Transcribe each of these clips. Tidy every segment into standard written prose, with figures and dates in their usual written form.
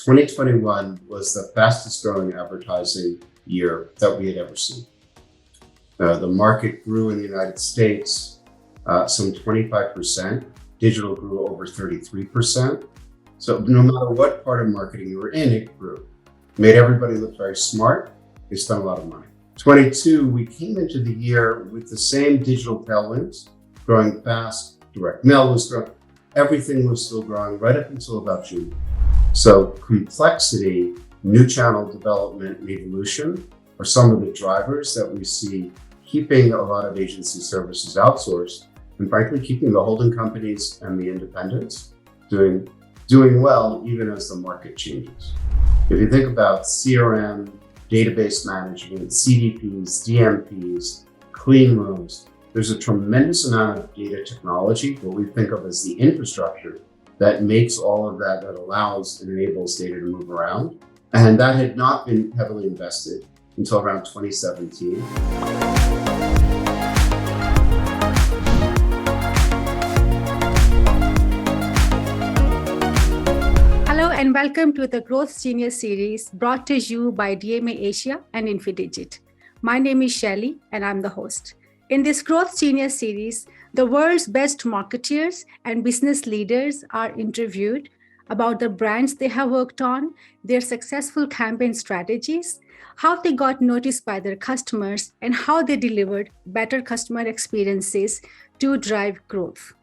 2021 was the fastest growing advertising year that we had ever seen. The market grew in the United States some 25%. Digital grew over 33%. So no matter what part of marketing you were in, it grew. Made everybody look very smart. They spent a lot of money. 22, we came into the year with the same digital tailwinds, growing fast. Direct mail was growing. Everything was still growing right up until about June. So complexity, new channel development, and evolution are some of the drivers that we see keeping a lot of agency services outsourced, and frankly, keeping the holding companies and the independents doing well, even as the market changes. If you think about CRM, database management, CDPs, DMPs, clean rooms, there's a tremendous amount of data technology, what we think of as the infrastructure, that makes all of that allows and enables data to move around. And that had not been heavily invested until around 2017. Hello and welcome to the Growth Genius series brought to you by DMAasia and Infidigit. My name is Shelly and I'm the host. In this Growth Genius series, the world's best marketeers and business leaders are interviewed about the brands they have worked on, their successful campaign strategies, how they got noticed by their customers, and how they delivered better customer experiences to drive growth.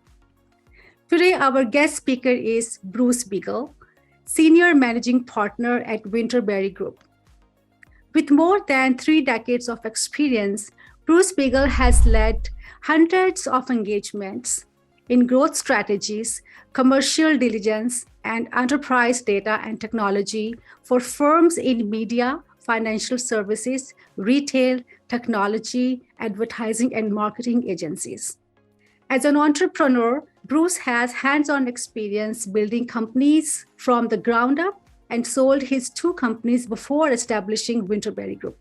Today, our guest speaker is Bruce Biegel, Senior Managing Partner at Winterberry Group. With more than 3 decades of experience, Bruce Biegel has led hundreds of engagements in growth strategies, commercial diligence, and enterprise data and technology for firms in media, financial services, retail, technology, advertising, and marketing agencies. As an entrepreneur, Bruce has hands-on experience building companies from the ground up and sold his 2 companies before establishing Winterberry Group.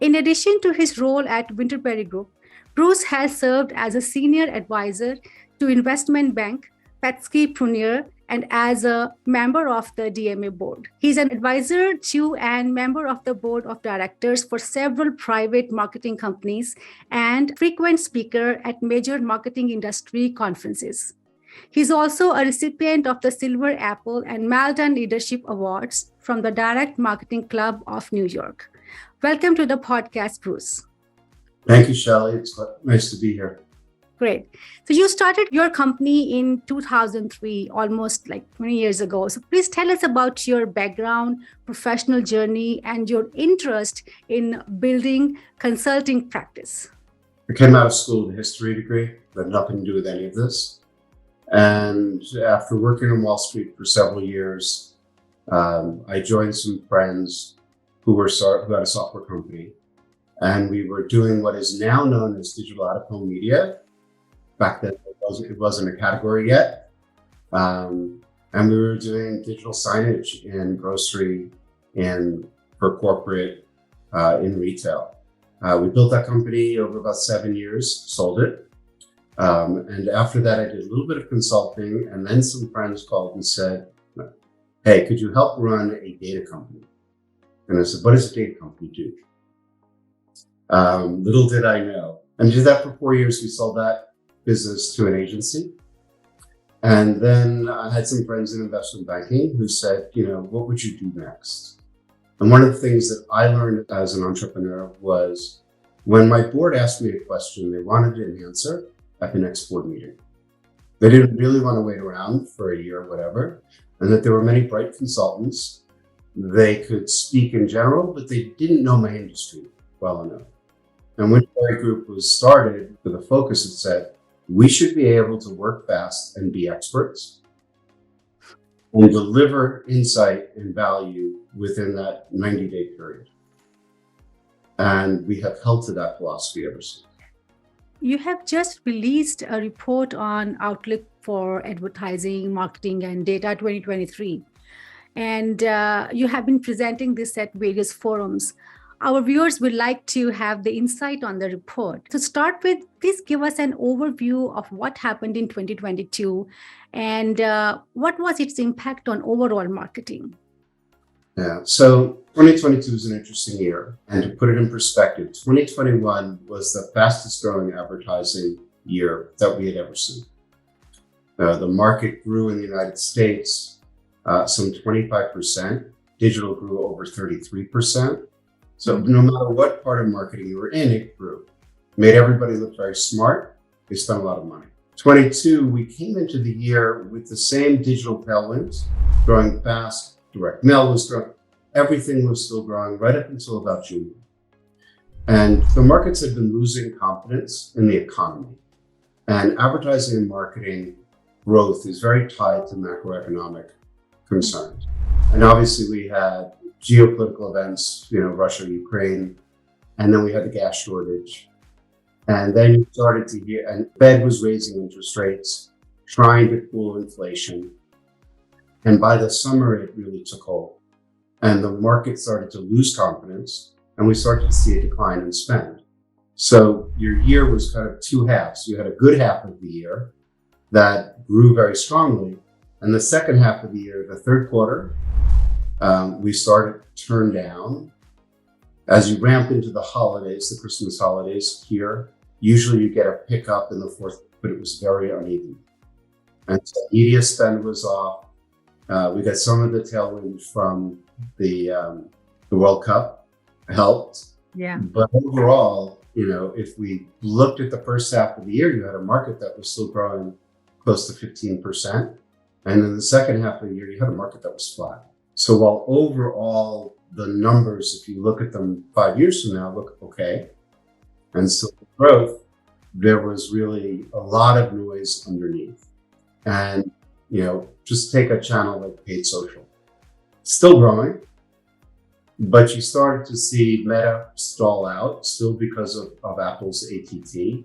In addition to his role at Winterberry Group, Bruce has served as a senior advisor to investment bank Petsky Prunier and as a member of the DMA board. He's an advisor to and member of the board of directors for several private marketing companies and frequent speaker at major marketing industry conferences. He's also a recipient of the Silver Apple and Malden Leadership Awards from the Direct Marketing Club of New York. Welcome to the podcast, Bruce. Thank you, Shelly. It's nice to be here. Great. So you started your company in 2003, almost like 20 years ago. So please tell us about your background, professional journey, and your interest in building consulting practice. I came out of school with a history degree, but nothing to do with any of this. And after working on Wall Street for several years, I joined some friends who had a software company. And we were doing what is now known as digital out-of-home media. Back then, it wasn't a category yet. And we were doing digital signage in grocery and for corporate in retail. We built that company over about 7 years, sold it. And after that, I did a little bit of consulting. And then some friends called and said, hey, could you help run a data company? And I said, what does a data company do? Little did I know. And we did that for 4 years. We sold that business to an agency. And then I had some friends in investment banking who said, what would you do next? And one of the things that I learned as an entrepreneur was when my board asked me a question, they wanted an answer at the next board meeting. They didn't really want to wait around for a year or whatever. And that there were many bright consultants. They could speak in general, but they didn't know my industry well enough. And when Winterberry Group was started with a focus that said, we should be able to work fast and be experts and deliver insight and value within that 90-day period. And we have held to that philosophy ever since. You have just released a report on Outlook for Advertising, Marketing, and Data 2023. And you have been presenting this at various forums. Our viewers would like to have the insight on the report. To start with, please give us an overview of what happened in 2022 and what was its impact on overall marketing? Yeah. So 2022 was an interesting year. And to put it in perspective, 2021 was the fastest growing advertising year that we had ever seen. The market grew in the United States some 25%. Digital grew over 33%. So no matter what part of marketing you were in, it grew. Made everybody look very smart. They spent a lot of money. 22, we came into the year with the same digital tailwinds, growing fast. Direct mail was growing. Everything was still growing right up until about June. And the markets had been losing confidence in the economy. And advertising and marketing growth is very tied to macroeconomic concerns. And obviously we had geopolitical events, Russia, Ukraine, and then we had the gas shortage. And then you started to hear, and Fed was raising interest rates, trying to cool inflation. And by the summer, it really took hold. And the market started to lose confidence, and we started to see a decline in spend. So your year was kind of two halves. You had a good half of the year that grew very strongly. And the second half of the year, the third quarter, we started to turn down. As you ramp into the holidays, the Christmas holidays here, usually you get a pickup in the fourth, but it was very uneven. And so media spend was off. We got some of the tailwind from the World Cup helped. Yeah. But overall, if we looked at the first half of the year, you had a market that was still growing close to 15%. And in the second half of the year, you had a market that was flat. So while overall the numbers, if you look at them 5 years from now, look okay, and still growth, there was really a lot of noise underneath. And, just take a channel like paid social. Still growing, but you started to see Meta stall out still because of Apple's ATT.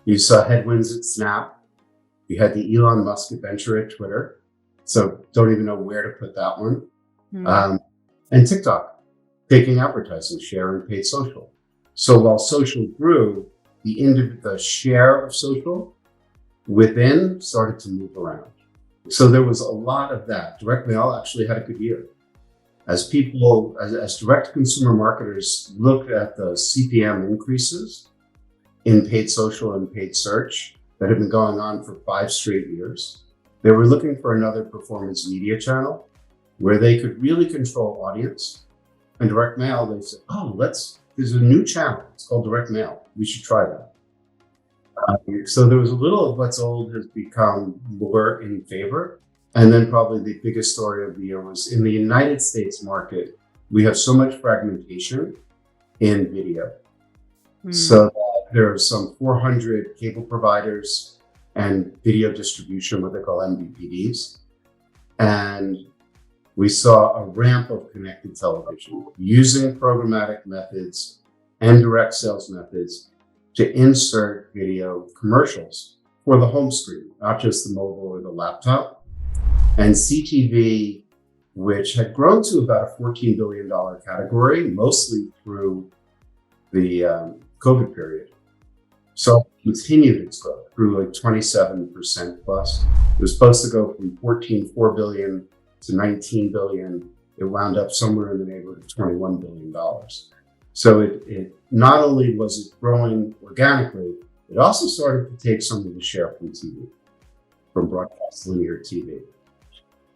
You saw headwinds at Snap. You had the Elon Musk adventure at Twitter. So don't even know where to put that one. And TikTok taking advertising share in paid social. So while social grew, the share of social within started to move around. So there was a lot of that. Direct mail actually had a good year. As direct consumer marketers looked at the CPM increases in paid social and paid search that had been going on for 5 straight years, they were looking for another performance media channel where they could really control audience. And direct mail, they said, there's a new channel. It's called direct mail. We should try that. So there was a little of what's old has become more in favor. And then probably the biggest story of the year was in the United States market, we have so much fragmentation in video. So there are some 400 cable providers and video distribution, what they call MVPDs. And we saw a ramp of connected television using programmatic methods and direct sales methods to insert video commercials for the home screen, not just the mobile or the laptop. And CTV, which had grown to about a $14 billion category, mostly through the COVID period. So it continued its growth, grew like 27% plus. It was supposed to go from $4 billion to $19 billion. It wound up somewhere in the neighborhood of $21 billion. So it not only was it growing organically, it also started to take some of the share from TV, from broadcast linear TV.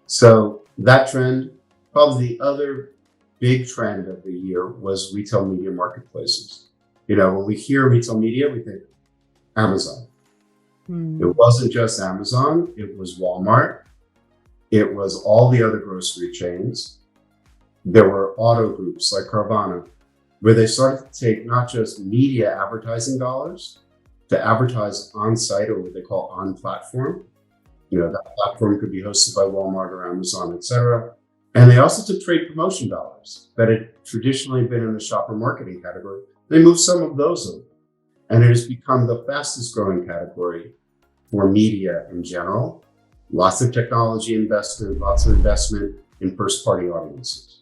So that trend, probably the other big trend of the year was retail media marketplaces. When we hear retail media, we think Amazon. It wasn't just Amazon, it was Walmart. It was all the other grocery chains. There were auto groups like Carvana, where they started to take not just media advertising dollars to advertise on-site or what they call on-platform. That platform could be hosted by Walmart or Amazon, et cetera. And they also took trade promotion dollars that had traditionally been in the shopper marketing category. They moved some of those over. And it has become the fastest growing category for media in general. Lots of technology investment, lots of investment in first-party audiences.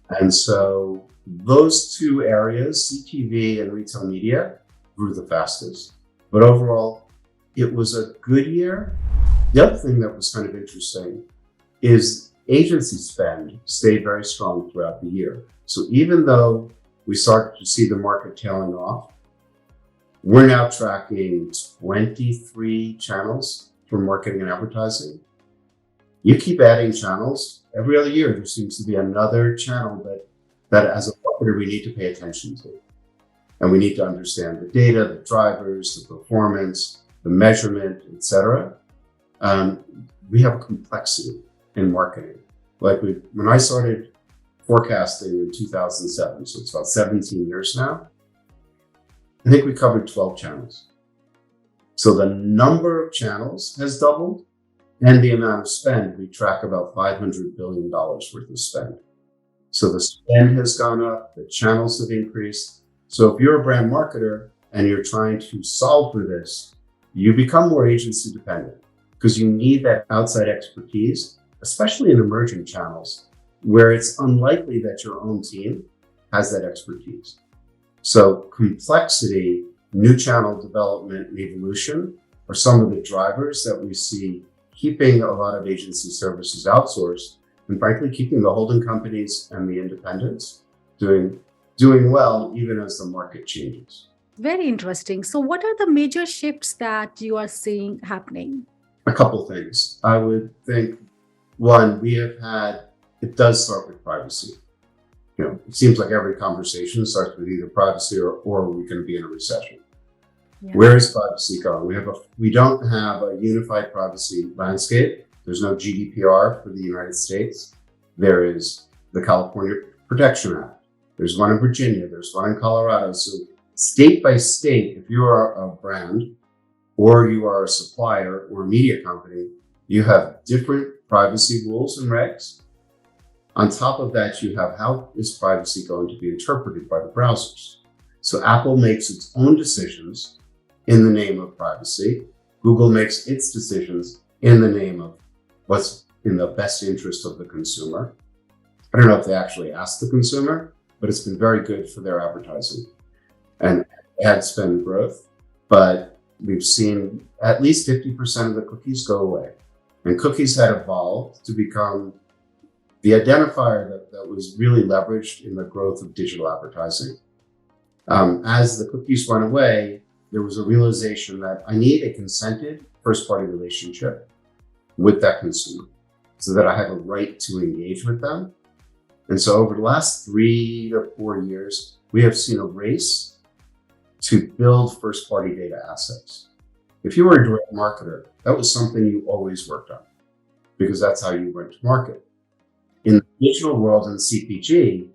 And so those two areas, CTV and retail media, grew the fastest. But overall, it was a good year. The other thing that was kind of interesting is agency spend stayed very strong throughout the year. So even though we started to see the market tailing off, we're now tracking 23 channels for marketing and advertising. You keep adding channels, every other year there seems to be another channel that as a marketer we need to pay attention to. And we need to understand the data, the drivers, the performance, the measurement, etc. We have a complexity in marketing. Like when I started forecasting in 2007, so it's about 17 years now, I think we covered 12 channels. So the number of channels has doubled, and the amount of spend, we track about $500 billion worth of spend. So the spend has gone up, the channels have increased. So if you're a brand marketer and you're trying to solve for this, you become more agency dependent because you need that outside expertise, especially in emerging channels where it's unlikely that your own team has that expertise. So complexity, new channel development and evolution are some of the drivers that we see keeping a lot of agency services outsourced, and frankly, keeping the holding companies and the independents doing well, even as the market changes. Very interesting. So what are the major shifts that you are seeing happening? A couple things. I would think, one, it does start with privacy. It seems like every conversation starts with either privacy or we're going to be in a recession. Yeah. Where is privacy going? We don't have a unified privacy landscape. There's no GDPR for the United States. There is the California Protection Act. There's one in Virginia. There's one in Colorado. So state by state, if you are a brand or you are a supplier or a media company, you have different privacy rules and regs. On top of that, you have how is privacy going to be interpreted by the browsers. So Apple makes its own decisions in the name of privacy. Google makes its decisions in the name of what's in the best interest of the consumer. I don't know if they actually ask the consumer, but it's been very good for their advertising and ad spend growth. But we've seen at least 50% of the cookies go away. And cookies had evolved to become the identifier that was really leveraged in the growth of digital advertising. As the cookies went away, there was a realization that I need a consented first-party relationship with that consumer so that I have a right to engage with them. And so over the last 3 to 4 years, we have seen a race to build first-party data assets. If you were a direct marketer, that was something you always worked on because that's how you went to market. In the digital world and CPG,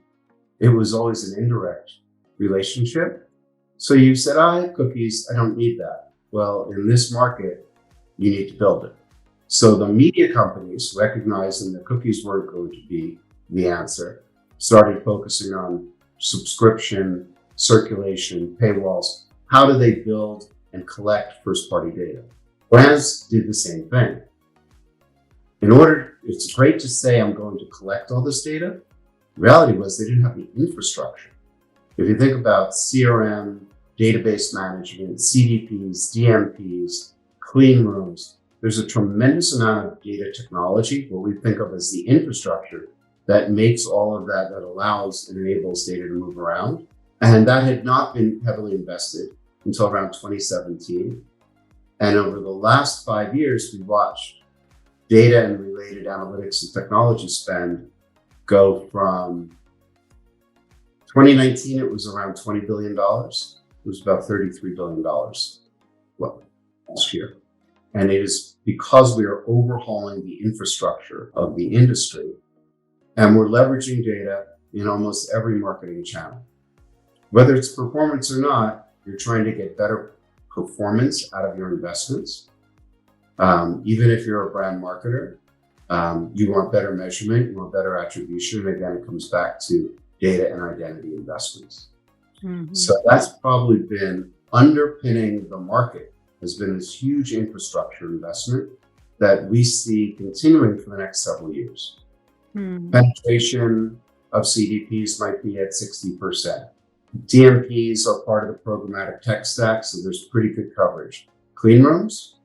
it was always an indirect relationship. So you said, I have cookies, I don't need that. Well, in this market, you need to build it. So the media companies, recognizing that cookies weren't going to be the answer, started focusing on subscription, circulation, paywalls. How do they build and collect first-party data? Brands did the same thing. It's great to say I'm going to collect all this data. The reality was they didn't have the infrastructure. If you think about CRM, database management, CDPs, DMPs, clean rooms, there's a tremendous amount of data technology, what we think of as the infrastructure, that makes all of that allows and enables data to move around. And that had not been heavily invested until around 2017. And over the last 5 years, we watched data and related analytics and technology spend go from 2019, it was around $20 billion. It was about $33 billion last year. And it is because we are overhauling the infrastructure of the industry and we're leveraging data in almost every marketing channel. Whether it's performance or not, you're trying to get better performance out of your investments. Even if you're a brand marketer, you want better measurement, you want better attribution. And again, it comes back to data and identity investments. Mm-hmm. So that's probably been underpinning the market, has been this huge infrastructure investment that we see continuing for the next several years. Mm-hmm. Penetration of CDPs might be at 60%. DMPs are part of the programmatic tech stack, so there's pretty good coverage. Clean rooms,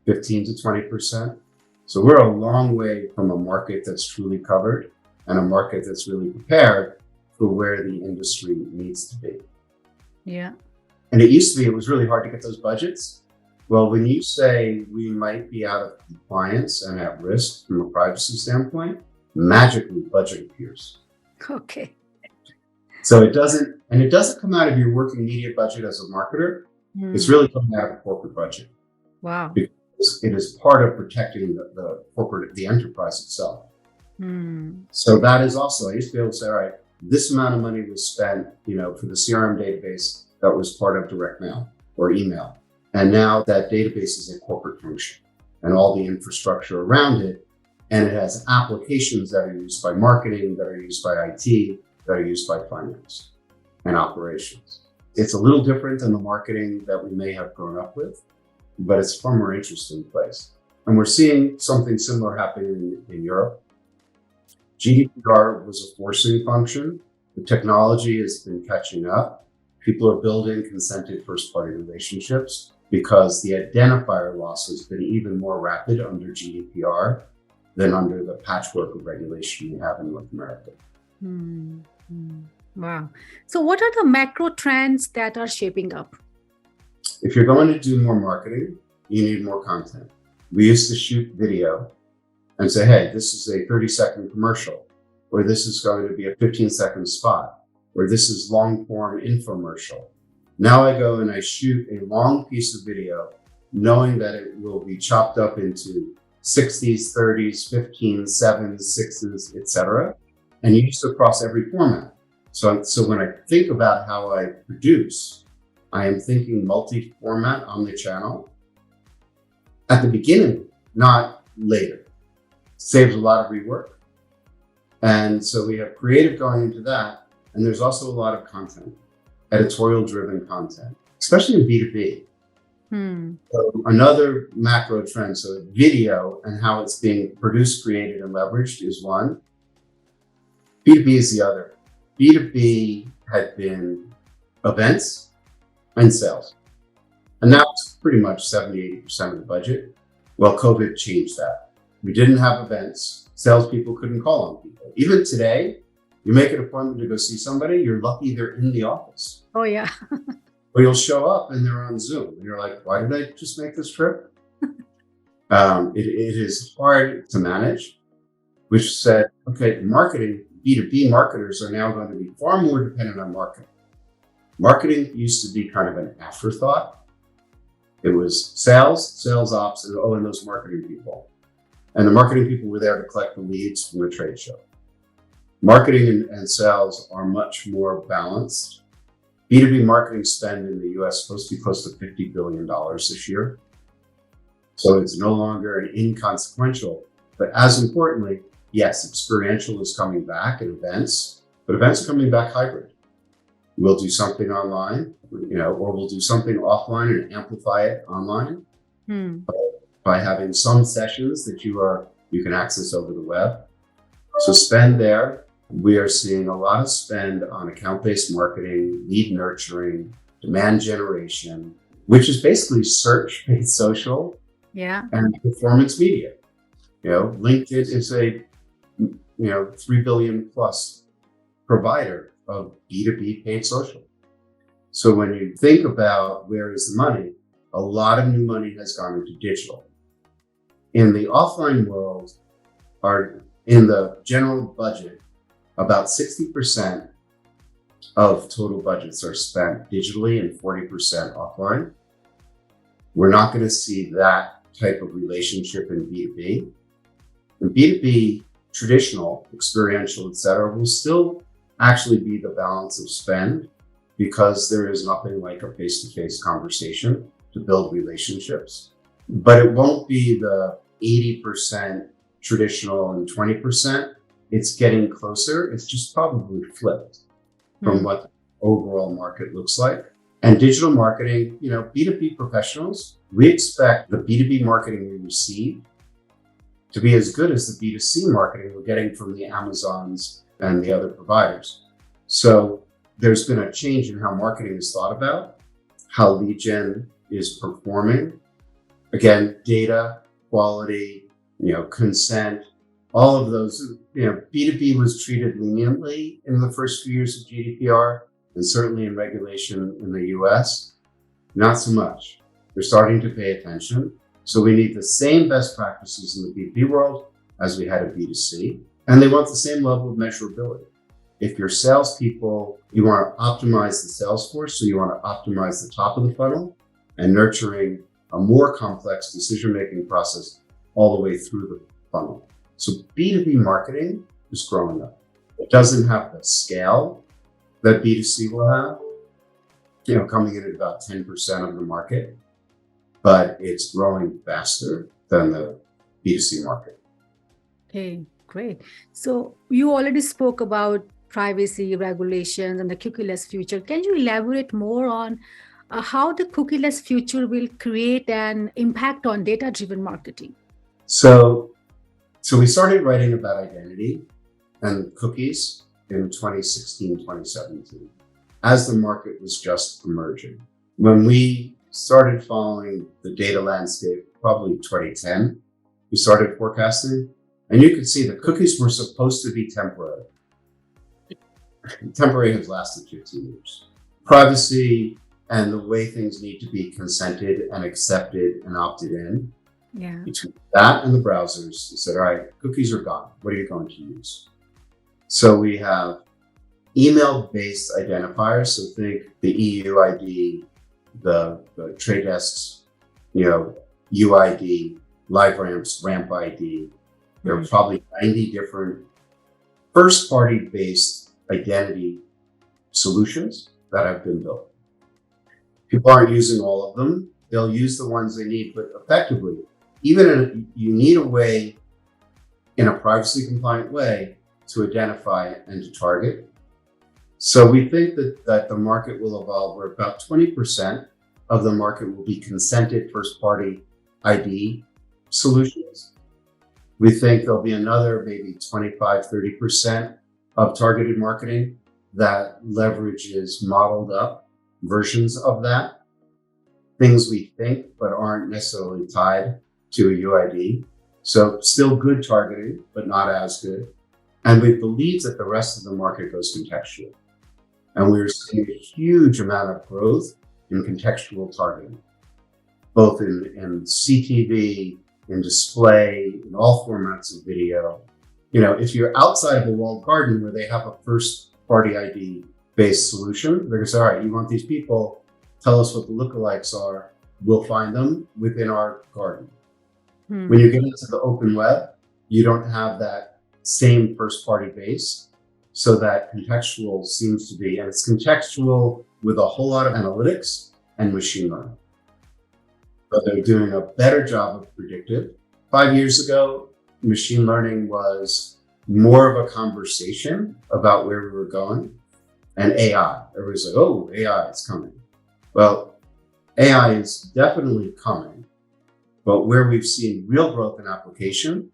15 to 20%. So we're a long way from a market that's truly covered and a market that's really prepared for where the industry needs to be. Yeah. And it used to be, it was really hard to get those budgets. Well, when you say we might be out of compliance and at risk from a privacy standpoint, magically budget appears. Okay. So it doesn't come out of your working media budget as a marketer. It's really coming out of a corporate budget. Wow. Because it is part of protecting the corporate, the enterprise itself. So that is also, I used to be able to say, all right, this amount of money was spent, for the CRM database that was part of direct mail or email. And now that database is a corporate function and all the infrastructure around it. And it has applications that are used by marketing, that are used by IT, that are used by finance and operations. It's a little different than the marketing that we may have grown up with, but it's a far more interesting place. And we're seeing something similar happening in Europe. GDPR was a forcing function. The technology has been catching up. People are building consented first-party relationships because the identifier loss has been even more rapid under GDPR than under the patchwork of regulation we have in North America. Wow. So what are the macro trends that are shaping up? If you're going to do more marketing, you need more content. We used to shoot video and say, hey, this is a 30-second commercial, or this is going to be a 15-second spot, or this is long-form infomercial. Now I go and I shoot a long piece of video, knowing that it will be chopped up into 60s, 30s, 15s, 7s, 6s, etc., and used across every format. So when I think about how I produce, I am thinking multi-format on the channel at the beginning, not later. Saves a lot of rework. And so we have creative going into that. And there's also a lot of content, editorial-driven content, especially in B2B. So another macro trend, so video and how it's being produced, created, and leveraged is one. B2B is the other. B2B had been events and sales. And that was pretty much 70-80% of the budget. Well, COVID changed that. We didn't have events. Salespeople couldn't call on people. Even today, you make an appointment to go see somebody, you're lucky they're in the office. Oh, yeah. Or you'll show up and they're on Zoom. And you're like, why did I just make this trip? It is hard to manage, which said, okay, marketing, B2B marketers are now going to be far more dependent on marketing. Marketing used to be kind of an afterthought. It was sales ops, and those marketing people. And the marketing people were there to collect the leads from the trade show. Marketing and sales are much more balanced. B2B marketing spend in the US is supposed to be close to $50 billion this year. So it's no longer an inconsequential, but as importantly, yes, experiential is coming back in events, but events are coming back hybrid. We'll do something online, or we'll do something offline and amplify it online by having some sessions that you can access over the web. So spend there. We are seeing a lot of spend on account-based marketing, lead nurturing, demand generation, which is basically search, paid social, and performance media. LinkedIn is a $3 billion plus provider of B2B paid social. So when you think about where is the money, a lot of new money has gone into digital. In the offline world, in the general budget, about 60% of total budgets are spent digitally and 40% offline. We're not going to see that type of relationship in B2B. In B2B, traditional, experiential, et cetera, will still actually be the balance of spend because there is nothing like a face-to-face conversation to build relationships. But it won't be the 80% traditional and 20%. It's getting closer. It's just probably flipped from what the overall market looks like. And digital marketing, B2B professionals, we expect the B2B marketing we receive to be as good as the B2C marketing we're getting from the Amazons and the other providers. So there's been a change in how marketing is thought about, how lead gen is performing. Again, data, quality, consent, all of those. B2B was treated leniently in the first few years of GDPR, and certainly in regulation in the US, not so much. They're starting to pay attention. So we need the same best practices in the B2B world as we had in B2C, and they want the same level of measurability. If you're salespeople, you want to optimize the sales force, so you want to optimize the top of the funnel and nurturing a more complex decision-making process all the way through the funnel. So B2B marketing is growing up. It doesn't have the scale that B2C will have, coming in at about 10% of the market, but it's growing faster than the B2C market. Okay, great. So you already spoke about privacy regulations and the cookieless future. Can you elaborate more on how the cookieless future will create an impact on data-driven marketing? So we started writing about identity and cookies in 2016, 2017, as the market was just emerging. When we started following the data landscape, probably 2010, we started forecasting, and you could see the cookies were supposed to be temporary. Temporary has lasted 15 years. Privacy and the way things need to be consented and accepted and opted in. Yeah. Between that and the browsers, they said, all right, cookies are gone. What are you going to use? So we have email-based identifiers. So think the EU ID, the Trade Desk's, UID, LiveRamp's Ramp ID. There are probably 90 different first-party based identity solutions that have been built. People aren't using all of them. They'll use the ones they need, but effectively, you need a way, in a privacy compliant way, to identify and to target. So we think that the market will evolve where about 20% of the market will be consented first party ID solutions. We think there'll be another maybe 25, 30% of targeted marketing that leverages modeled up versions of that. Things we think, but aren't necessarily tied to a UID. So still good targeting, but not as good. And we believe that the rest of the market goes contextual. And we're seeing a huge amount of growth in contextual targeting, both in CTV, in display, in all formats of video. If you're outside of a walled garden where they have a first party ID based solution, they're gonna say, all right, you want these people, tell us what the lookalikes are, we'll find them within our garden. When you get into the open web, you don't have that same first party base. So that contextual seems to be, and it's contextual with a whole lot of analytics and machine learning. But they're doing a better job of predictive. 5 years ago, machine learning was more of a conversation about where we were going, and AI. Everybody's like, oh, AI is coming. Well, AI is definitely coming, but where we've seen real growth in application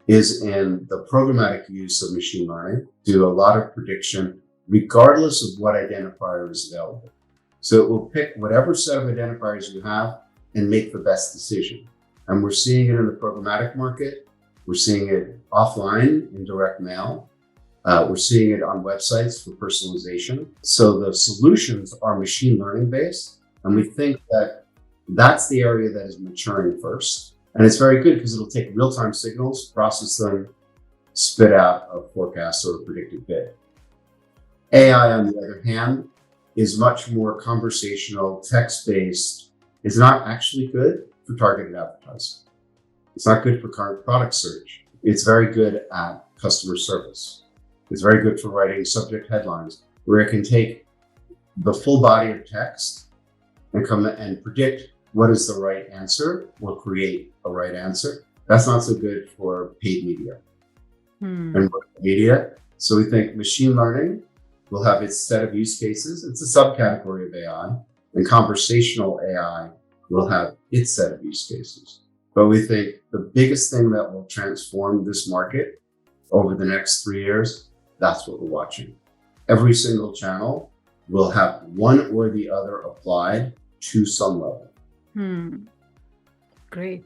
is in the programmatic use of machine learning to do a lot of prediction, regardless of what identifier is available. So it will pick whatever set of identifiers you have and make the best decision. And we're seeing it in the programmatic market. We're seeing it offline in direct mail. We're seeing it on websites for personalization. So the solutions are machine learning based. And we think that that's the area that is maturing first. And it's very good because it'll take real-time signals, process them, spit out a forecast or a predicted bid. AI, on the other hand, is much more conversational, text-based. It's not actually good for targeted advertising. It's not good for current product search. It's very good at customer service. It's very good for writing subject headlines, where it can take the full body of text and come and predict what is the right answer or create a right answer. That's not so good for paid media and media. So we think machine learning will have its set of use cases. It's a subcategory of AI, and conversational AI will have its set of use cases. But we think the biggest thing that will transform this market over the next 3 years, that's what we're watching. Every single channel will have one or the other applied to some level. Great.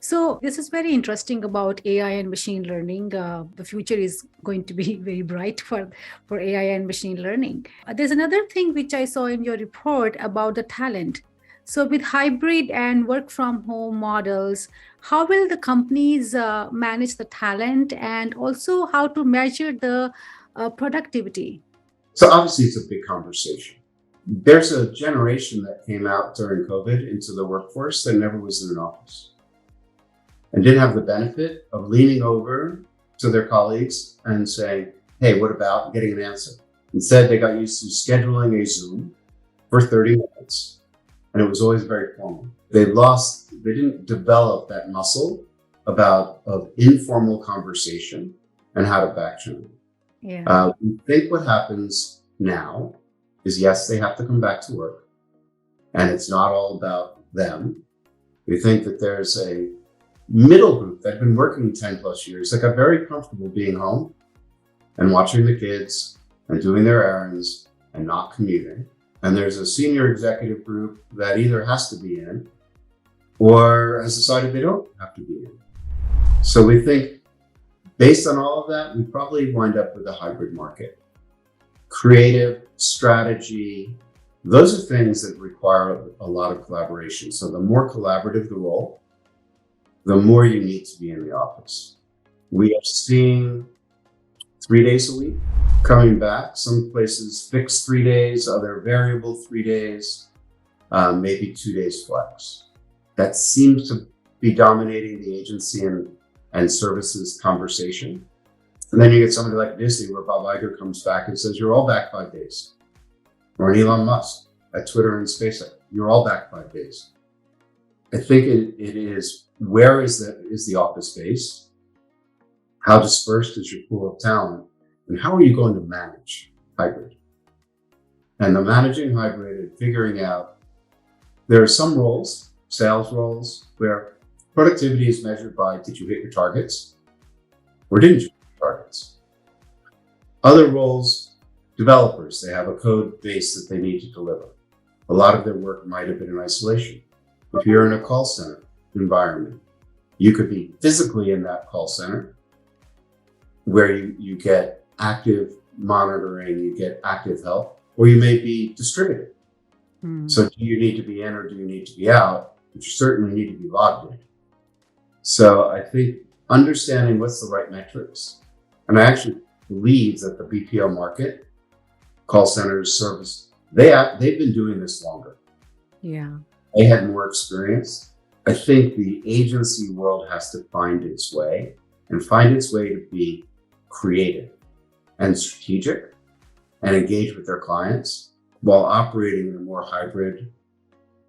So this is very interesting about AI and machine learning. The future is going to be very bright for AI and machine learning. There's another thing which I saw in your report about the talent. So with hybrid and work from home models, how will the companies manage the talent and also how to measure the productivity? So obviously it's a big conversation. There's a generation that came out during COVID into the workforce that never was in an office and didn't have the benefit of leaning over to their colleagues and saying, hey, what about getting an answer? Instead, they got used to scheduling a Zoom for 30 minutes, and it was always very formal. They didn't develop that muscle of informal conversation and how to back channel. Yeah. We think what happens now is, yes, they have to come back to work, and it's not all about them. We think that there's a middle group that have been working 10 plus years that got very comfortable being home and watching the kids and doing their errands and not commuting. And there's a senior executive group that either has to be in or has decided they don't have to be in. So we think based on all of that, we probably wind up with a hybrid market. Creative, strategy, those are things that require a lot of collaboration. So the more collaborative the role, the more you need to be in the office. We are seeing 3 days a week coming back. Some places fixed 3 days, other variable 3 days, maybe 2 days flex. That seems to be dominating the agency and services conversation. And then you get somebody like Disney where Bob Iger comes back and says, you're all back 5 days. Or an Elon Musk at Twitter and SpaceX, you're all back 5 days. I think it is, where is the office space? How dispersed is your pool of talent? And how are you going to manage hybrid? And the managing hybrid and figuring out, there are some roles, sales roles, where productivity is measured by, did you hit your targets? Or didn't you hit your targets? Other roles, developers, they have a code base that they need to deliver. A lot of their work might have been in isolation. If you're in a call center environment, you could be physically in that call center where you get active monitoring, you get active help, or you may be distributed. So do you need to be in or do you need to be out? But you certainly need to be logged in. So I think understanding what's the right metrics, and I actually believe that the BPO market, call centers, service, they've been doing this longer. Yeah. They had more experience. I think the agency world has to find its way to be creative and strategic and engage with their clients while operating in a more hybrid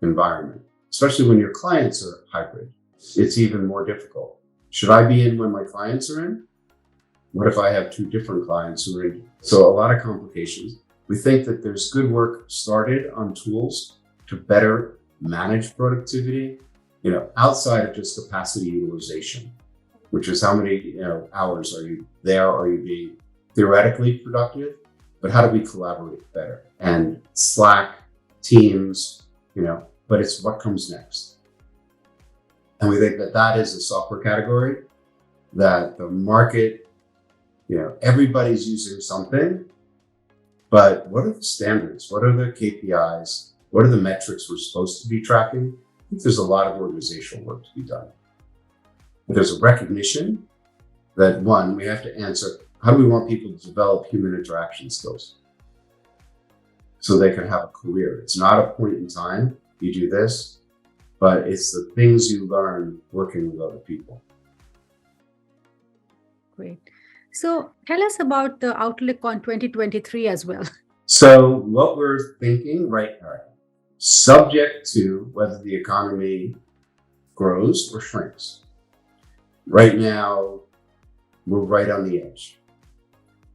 environment. Especially when your clients are hybrid, it's even more difficult. Should I be in when my clients are in? What if I have two different clients who are in? So a lot of complications. We think that there's good work started on tools to better manage productivity, outside of just capacity utilization, which is how many hours are you there? Are you being theoretically productive? But how do we collaborate better? And Slack, Teams, but it's what comes next. And we think that that is a software category that the market, everybody's using something, but what are the standards? What are the KPIs? What are the metrics we're supposed to be tracking? I think there's a lot of organizational work to be done. But there's a recognition that, one, we have to answer, how do we want people to develop human interaction skills so they can have a career? It's not a point in time, you do this, but it's the things you learn working with other people. Great. So tell us about the outlook on 2023 as well. So what we're thinking right now, subject to whether the economy grows or shrinks. Right now, we're right on the edge.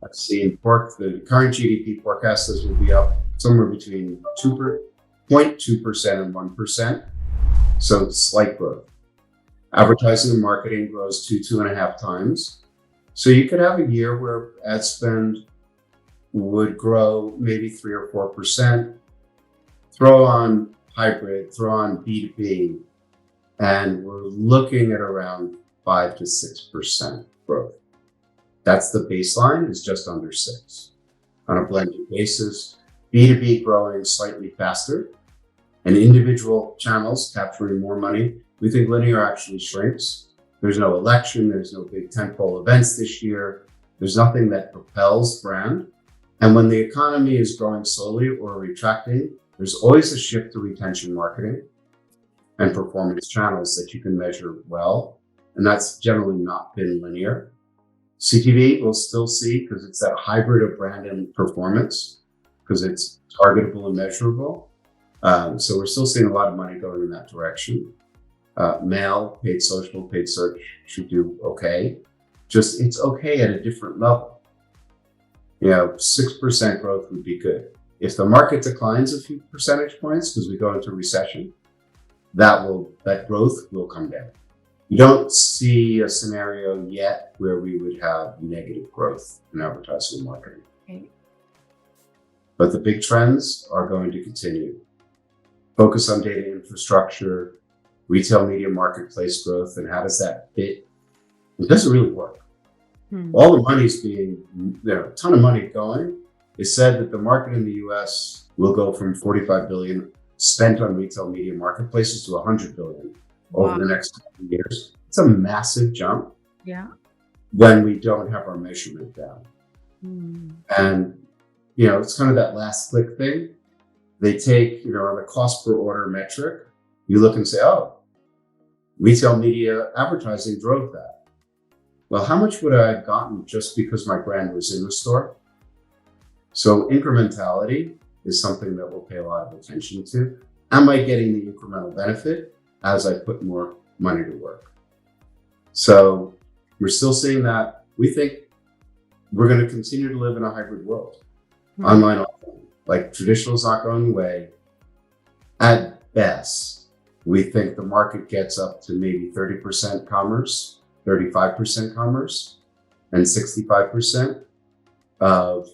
I've seen the current GDP forecast says we'll be up somewhere between 0.2% and 1%. So slight growth. Advertising and marketing grows 2.5 times. So you could have a year where ad spend would grow maybe 3 or 4%. Throw on hybrid, throw on B2B, And we're looking at around 5 to 6% growth. That's the baseline, is just under 6. On a blended basis, B2B growing slightly faster, and individual channels capturing more money. We think linear actually shrinks. There's no election, there's no big tentpole events this year. There's nothing that propels brand. And when the economy is growing slowly or retracting, there's always a shift to retention marketing and performance channels that you can measure well. And that's generally not been linear. CTV we'll still see, because it's that hybrid of brand and performance, because it's targetable and measurable. So we're still seeing a lot of money going in that direction. Mail, paid social, paid search should do okay. Just it's okay at a different level. 6% growth would be good. If the market declines a few percentage points because we go into recession, that growth will come down. You don't see a scenario yet where we would have negative growth in advertising and marketing. Okay. But the big trends are going to continue. Focus on data infrastructure, retail media marketplace growth, and how does that fit? It doesn't really work. All the money's a ton of money going. It's said that the market in the US will go from 45 billion spent on retail media marketplaces to 100 billion over the next couple of years. It's a massive jump. Yeah. When we don't have our measurement down. And, it's kind of that last click thing. They take, on the cost per order metric, you look and say, oh, retail media advertising drove that. Well, how much would I have gotten just because my brand was in the store? So incrementality is something that we'll pay a lot of attention to. Am I getting the incremental benefit as I put more money to work? So we're still seeing that. We think we're going to continue to live in a hybrid world. Online, offline. Like traditional is not going away. At best, we think the market gets up to maybe 30% commerce, 35% commerce, and 65% of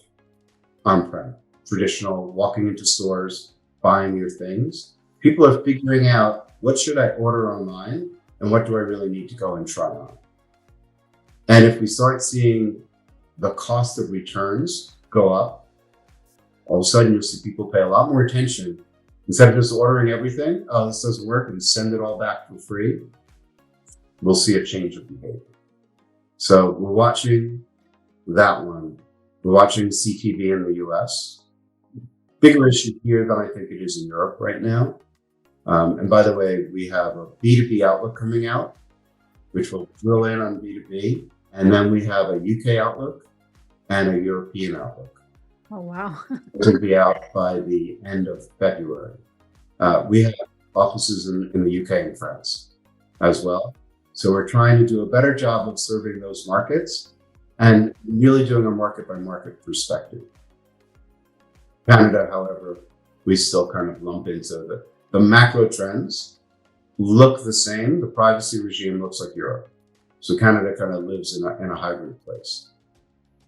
on-prem, traditional, walking into stores, buying your things. People are figuring out, what should I order online and what do I really need to go and try on? And if we start seeing the cost of returns go up, all of a sudden you'll see people pay a lot more attention. Instead of just ordering everything, oh, this doesn't work, and send it all back for free, we'll see a change of behavior. So we're watching that one. We're watching CTV in the US. Bigger issue here than I think it is in Europe right now. And by the way, we have a B2B outlook coming out, which will drill in on B2B. And then we have a UK outlook and a European outlook. Oh, wow. It's going to be out by the end of February. We have offices in the UK and France as well. So we're trying to do a better job of serving those markets and really doing a market by market perspective. Canada, however, we still kind of lump into the macro trends look the same. The privacy regime looks like Europe. So Canada kind of lives in a hybrid place,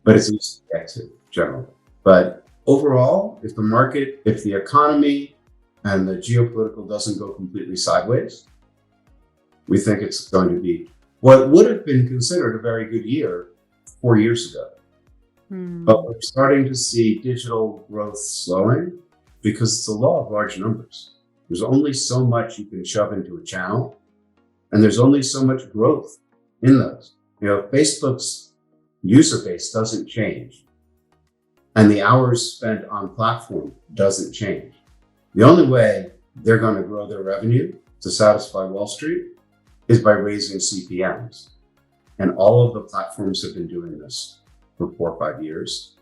but it's easy to get to generally. But overall, if the economy and the geopolitical doesn't go completely sideways, we think it's going to be what would have been considered a very good year 4 years ago. But we're starting to see digital growth slowing because it's a law of large numbers. There's only so much you can shove into a channel, and there's only so much growth in those. Facebook's user base doesn't change, and the hours spent on platform doesn't change. The only way they're going to grow their revenue to satisfy Wall Street is by raising CPMs. And all of the platforms have been doing this for 4 or 5 years.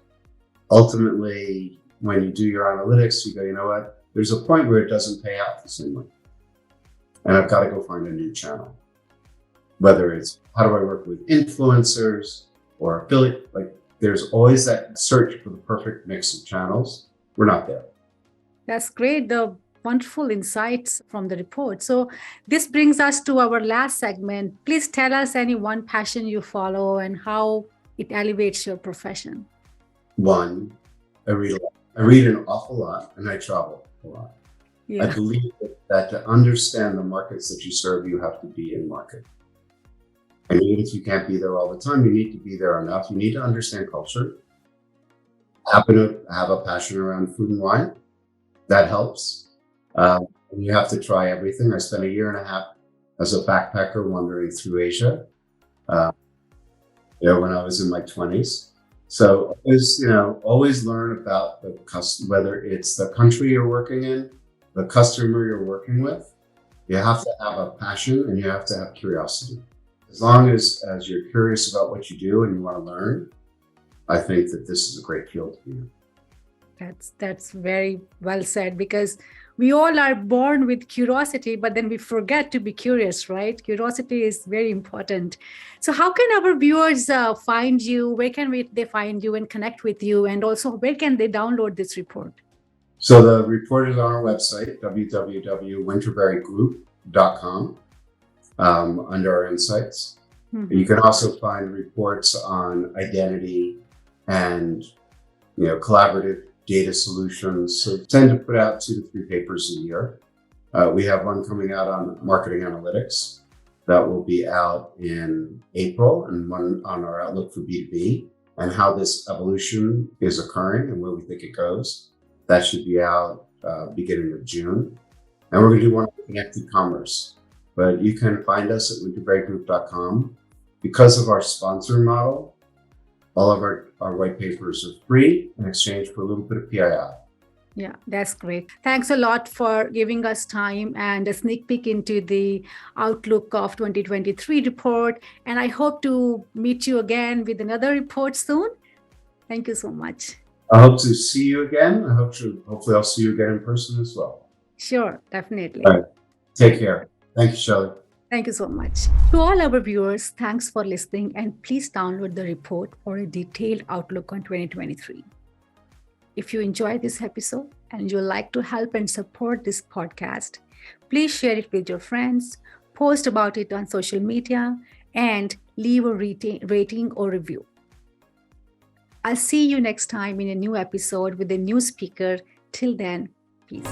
Ultimately, when you do your analytics, you go, you know what? There's a point where it doesn't pay out the same way. And I've got to go find a new channel. Whether it's how do I work with influencers or affiliate, there's always that search for the perfect mix of channels. We're not there. That's great. The wonderful insights from the report. So this brings us to our last segment. Please tell us any one passion you follow and how it elevates your profession. One, I read a lot. I read an awful lot and I travel a lot. Yeah. I believe that that to understand the markets that you serve, you have to be in market. And even if you can't be there all the time, you need to be there enough. You need to understand culture, happen to have a passion around food and wine. That helps. And you have to try everything. I spent 1.5 years as a backpacker wandering through Asia, when I was in my 20s. So always learn about the whether it's the country you're working in, the customer you're working with. You have to have a passion and you have to have curiosity. As long as you're curious about what you do and you want to learn, I think that this is a great field to be in. That's very well said, because we all are born with curiosity, but then we forget to be curious, right? Curiosity is very important. So how can our viewers find you? Where can they find you and connect with you? And also, where can they download this report? So the report is on our website, www.winterberrygroup.com, under our insights. Mm-hmm. You can also find reports on identity and collaborative data solutions. So we tend to put out 2 to 3 papers a year. We have one coming out on marketing analytics that will be out in April, and one on our outlook for B2B and how this evolution is occurring and where we think it goes. That should be out beginning of June. And we're going to do one on connected commerce. But you can find us at winterberrygroup.com. Because of our sponsor model, all of our white papers are free in exchange for a little bit of PII. Yeah, that's great. Thanks a lot for giving us time and a sneak peek into the Outlook of 2023 report. And I hope to meet you again with another report soon. Thank you so much. I hope to see you again. Hopefully I'll see you again in person as well. Sure, definitely. All right. Take care. Thank you, Shelly. Thank you so much. To all our viewers, thanks for listening, and please download the report for a detailed outlook on 2023. If you enjoyed this episode and you'd like to help and support this podcast, please share it with your friends, post about it on social media, and leave a rating or review. I'll see you next time in a new episode with a new speaker. Till then, peace.